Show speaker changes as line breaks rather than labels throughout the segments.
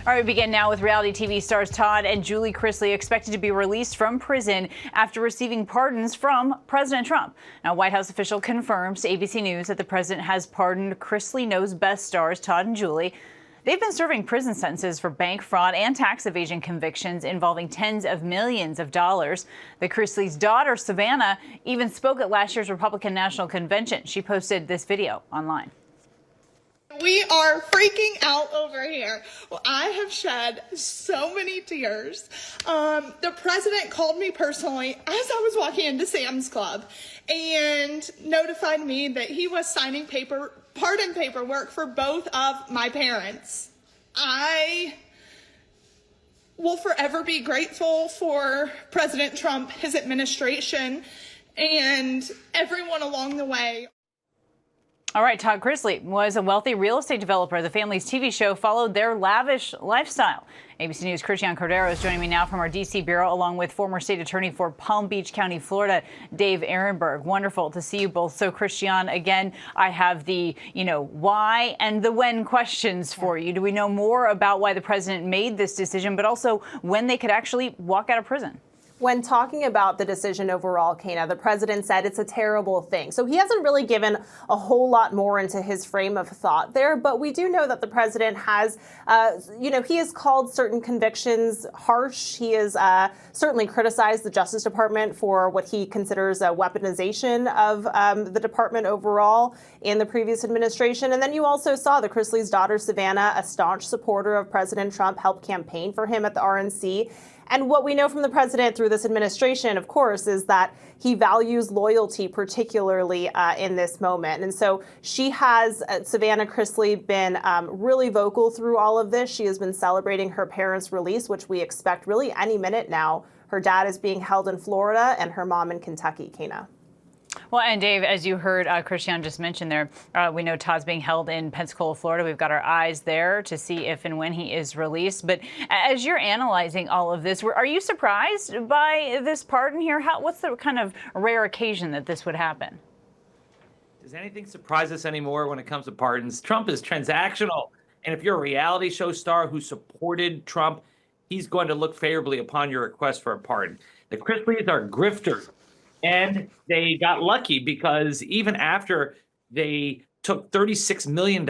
All right, we begin now with reality TV stars Todd and Julie Chrisley expected to be released from prison after receiving pardons from President Trump. Now, White House official confirms to ABC News that the president has pardoned Chrisley Knows Best stars Todd and Julie. They've been serving prison sentences for bank fraud and tax evasion convictions involving tens of millions of dollars. The Chrisley's daughter, Savannah, even spoke at last year's Republican National Convention. She posted this video online.
We are freaking out over here. Well, I have shed so many tears. The president called me personally as I was walking into Sam's Club and notified me that he was signing pardon paperwork for both of my parents. I will forever be grateful for President Trump, his administration, and everyone along the way.
All right, Todd Chrisley was a wealthy real estate developer. The family's TV show followed their lavish lifestyle. ABC News' Christian Cordero is joining me now from our D.C. bureau, along with former state attorney for Palm Beach County, Florida, Dave Ehrenberg. Wonderful to see you both. So, Christian, again, I have the, why and the when questions for you. Do we know more about why the president made this decision, but also when they could actually walk out of prison?
When talking about the decision overall, Kana, the president said it's a terrible thing. So he hasn't really given a whole lot more into his frame of thought there. But we do know that the president has, he has called certain convictions harsh. He has certainly criticized the Justice Department for what he considers a weaponization of the department overall in the previous administration. And then you also saw the Chrisley's daughter, Savannah, a staunch supporter of President Trump, help campaign for him at the RNC. And what we know from the president through this administration, of course, is that he values loyalty, particularly in this moment. And so she has, Savannah Chrisley, been really vocal through all of this. She has been celebrating her parents' release, which we expect really any minute now. Her dad is being held in Florida and her mom in Kentucky, Kana.
Well, and Dave, as you heard Christian just mention there, we know Todd's being held in Pensacola, Florida. We've got our eyes there to see if and when he is released. But as you're analyzing all of this, are you surprised by this pardon here? What's the kind of rare occasion that this would happen?
Does anything surprise us anymore when it comes to pardons? Trump is transactional. And if you're a reality show star who supported Trump, he's going to look favorably upon your request for a pardon. The Chrisleys are grifters. And they got lucky because even after they took $36 million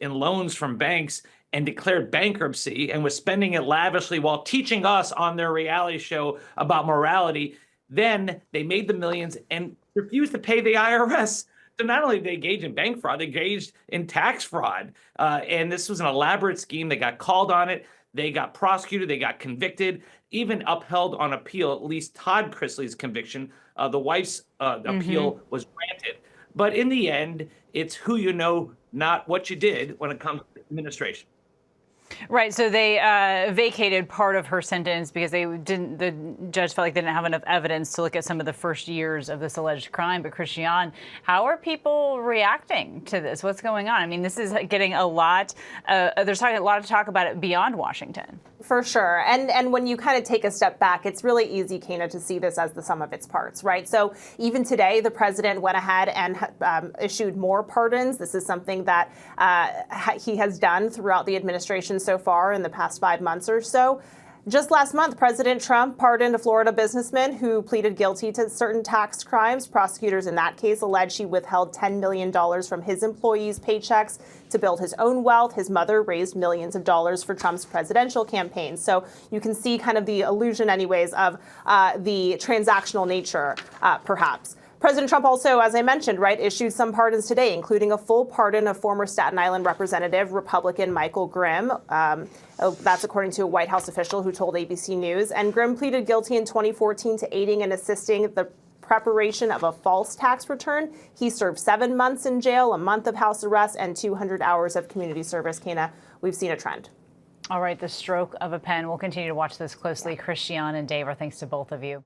in loans from banks and declared bankruptcy and was spending it lavishly while teaching us on their reality show about morality, then they made the millions and refused to pay the IRS. So not only did they engage in bank fraud, they engaged in tax fraud. And this was an elaborate scheme. They got called on it. They got prosecuted. They got convicted, even upheld on appeal, at least Todd Chrisley's conviction. The wife's appeal was granted. But in the end, it's who you know, not what you did when it comes to administration.
Right. So they vacated part of her sentence because the judge felt like they didn't have enough evidence to look at some of the first years of this alleged crime. But Christian, how are people reacting to this? What's going on? I mean, this is getting a lot. There's a lot of talk about it beyond Washington.
For sure. And when you kind of take a step back, it's really easy, Kana, to see this as the sum of its parts, right? So even today, the president went ahead and issued more pardons. This is something that he has done throughout the administration so far in the past 5 months or so. Just last month, President Trump pardoned a Florida businessman who pleaded guilty to certain tax crimes. Prosecutors in that case alleged he withheld $10 million from his employees' paychecks to build his own wealth. His mother raised millions of dollars for Trump's presidential campaign. So you can see kind of the illusion, anyways, of the transactional nature, perhaps. President Trump also, as I mentioned, issued some pardons today, including a full pardon of former Staten Island Representative Republican Michael Grimm. That's according to a White House official who told ABC News. And Grimm pleaded guilty in 2014 to aiding and assisting the preparation of a false tax return. He served 7 months in jail, a month of house arrest, and 200 hours of community service. Kana, we've seen a trend.
All right, the stroke of a pen. We'll continue to watch this closely. Christian and Dave, our thanks to both of you.